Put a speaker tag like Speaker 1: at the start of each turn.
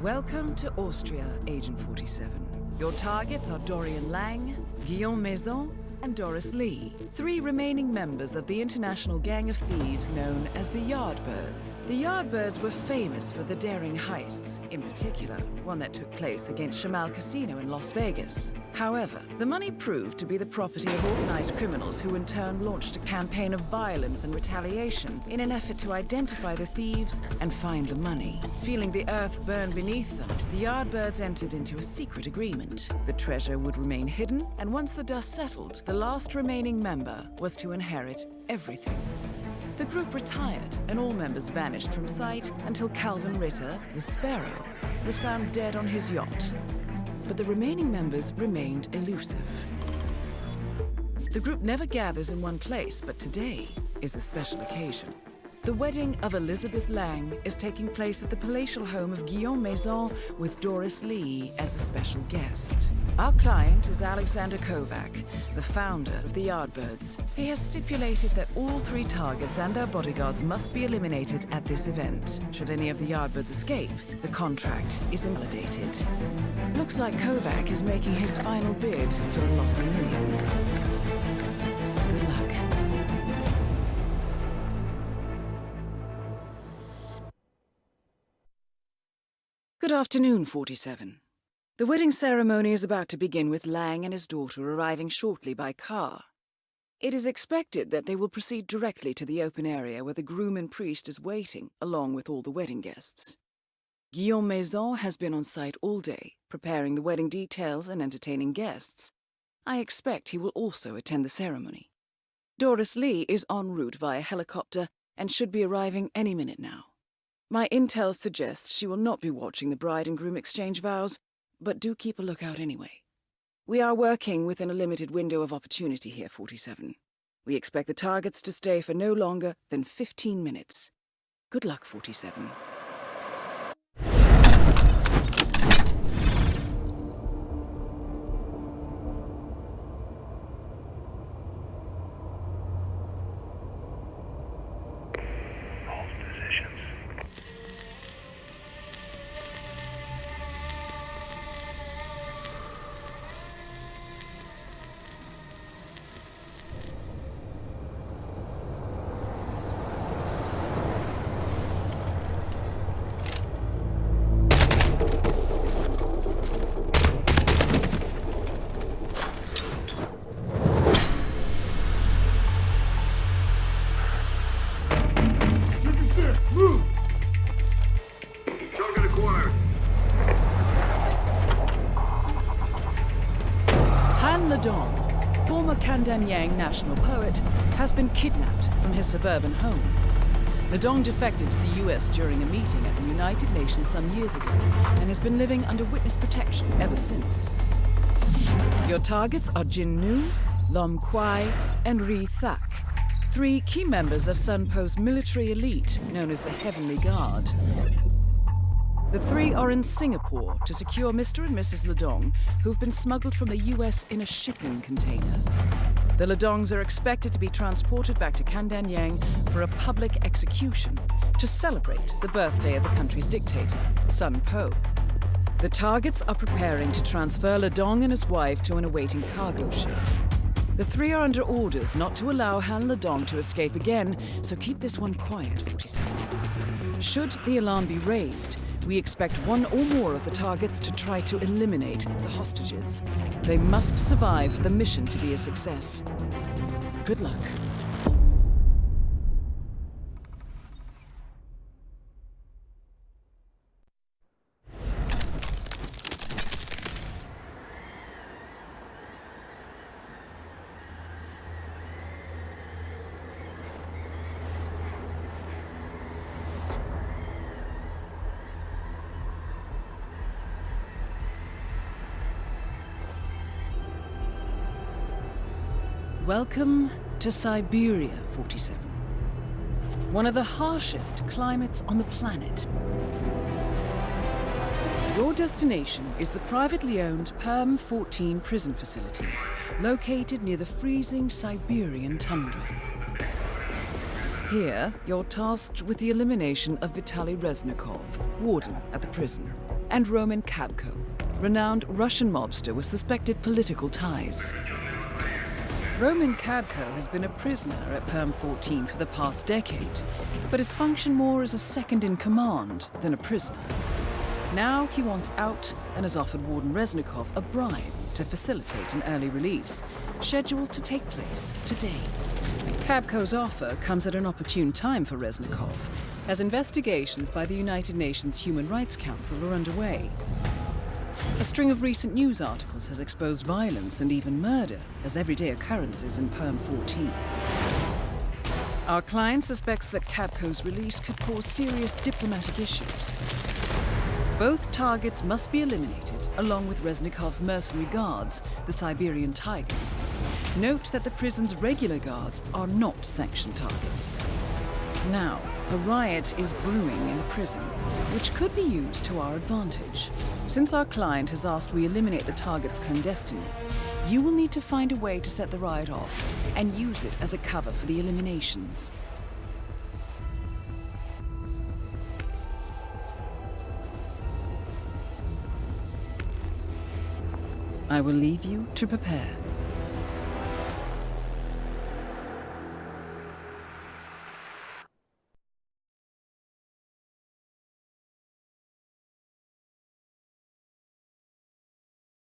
Speaker 1: Welcome to Austria, Agent 47. Your targets are Dorian Lang, Guillaume Maison, and Doris Lee, 3 remaining members of the international gang of thieves known as the Yardbirds. The Yardbirds were famous for the daring heists, in particular, one that took place against Shamal Casino in Las Vegas. However, the money proved to be the property of organized criminals who in turn launched a campaign of violence and retaliation in an effort to identify the thieves and find the money. Feeling the earth burn beneath them, the Yardbirds entered into a secret agreement. The treasure would remain hidden, and once the dust settled, the last remaining member was to inherit everything. The group retired, and all members vanished from sight until Calvin Ritter, the Sparrow, was found dead on his yacht. But the remaining members remained elusive. The group never gathers in one place, but today is a special occasion. The wedding of Elizabeth Lang is taking place at the palatial home of Guillaume Maison with Doris Lee as a special guest. Our client is Aleksander Kovak, the founder of the Yardbirds. He has stipulated that all 3 targets and their bodyguards must be eliminated at this event. Should any of the Yardbirds escape, the contract is invalidated. Looks like Kovak is making his final bid for the lost millions. Good luck. Good afternoon, 47. The wedding ceremony is about to begin with Lang and his daughter arriving shortly by car. It is expected that they will proceed directly to the open area where the groom and priest is waiting, along with all the wedding guests. Guillaume Maison has been on site all day, preparing the wedding details and entertaining guests. I expect he will also attend the ceremony. Doris Lee is en route via helicopter and should be arriving any minute now. My intel suggests she will not be watching the bride and groom exchange vows, but do keep a lookout anyway. We are working within a limited window of opportunity here, 47. We expect the targets to stay for no longer than 15 minutes. Good luck, 47. Former Kandanyang national poet, has been kidnapped from his suburban home. Ledong defected to the US during a meeting at the United Nations some years ago and has been living under witness protection ever since. Your targets are Jin Nu, Lom Kwai, and Ri Thak, 3 key members of Sun Po's military elite known as the Heavenly Guard. The 3 are in Singapore to secure Mr. and Mrs. Ledong, who've been smuggled from the US in a shipping container. The Ledongs are expected to be transported back to Kandanyang for a public execution to celebrate the birthday of the country's dictator, Sun Po. The targets are preparing to transfer Ledong and his wife to an awaiting cargo ship. The 3 are under orders not to allow Han Ledong to escape again, so keep this one quiet, 47. Should the alarm be raised, we expect 1 or more of the targets to try to eliminate the hostages. They must survive for the mission to be a success. Good luck. Welcome to Siberia, 47. One of the harshest climates on the planet. Your destination is the privately owned Perm 14 prison facility, located near the freezing Siberian tundra. Here, you're tasked with the elimination of Vitaly Reznikov, warden at the prison. and Roman Kabko, renowned Russian mobster with suspected political ties. Roman Kabko has been a prisoner at Perm 14 for the past decade, but has functioned more as a second-in-command than a prisoner. Now he wants out and has offered Warden Reznikov a bribe to facilitate an early release, scheduled to take place today. Kabko's offer comes at an opportune time for Reznikov, as investigations by the United Nations Human Rights Council are underway. A string of recent news articles has exposed violence and even murder as everyday occurrences in Perm 14. Our client suspects that Kabko's release could cause serious diplomatic issues. Both targets must be eliminated, along with Reznikov's mercenary guards, the Siberian Tigers. Note that the prison's regular guards are not sanctioned targets. Now, a riot is brewing in the prison, which could be used to our advantage. Since our client has asked we eliminate the targets clandestinely, you will need to find a way to set the riot off and use it as a cover for the eliminations. I will leave you to prepare.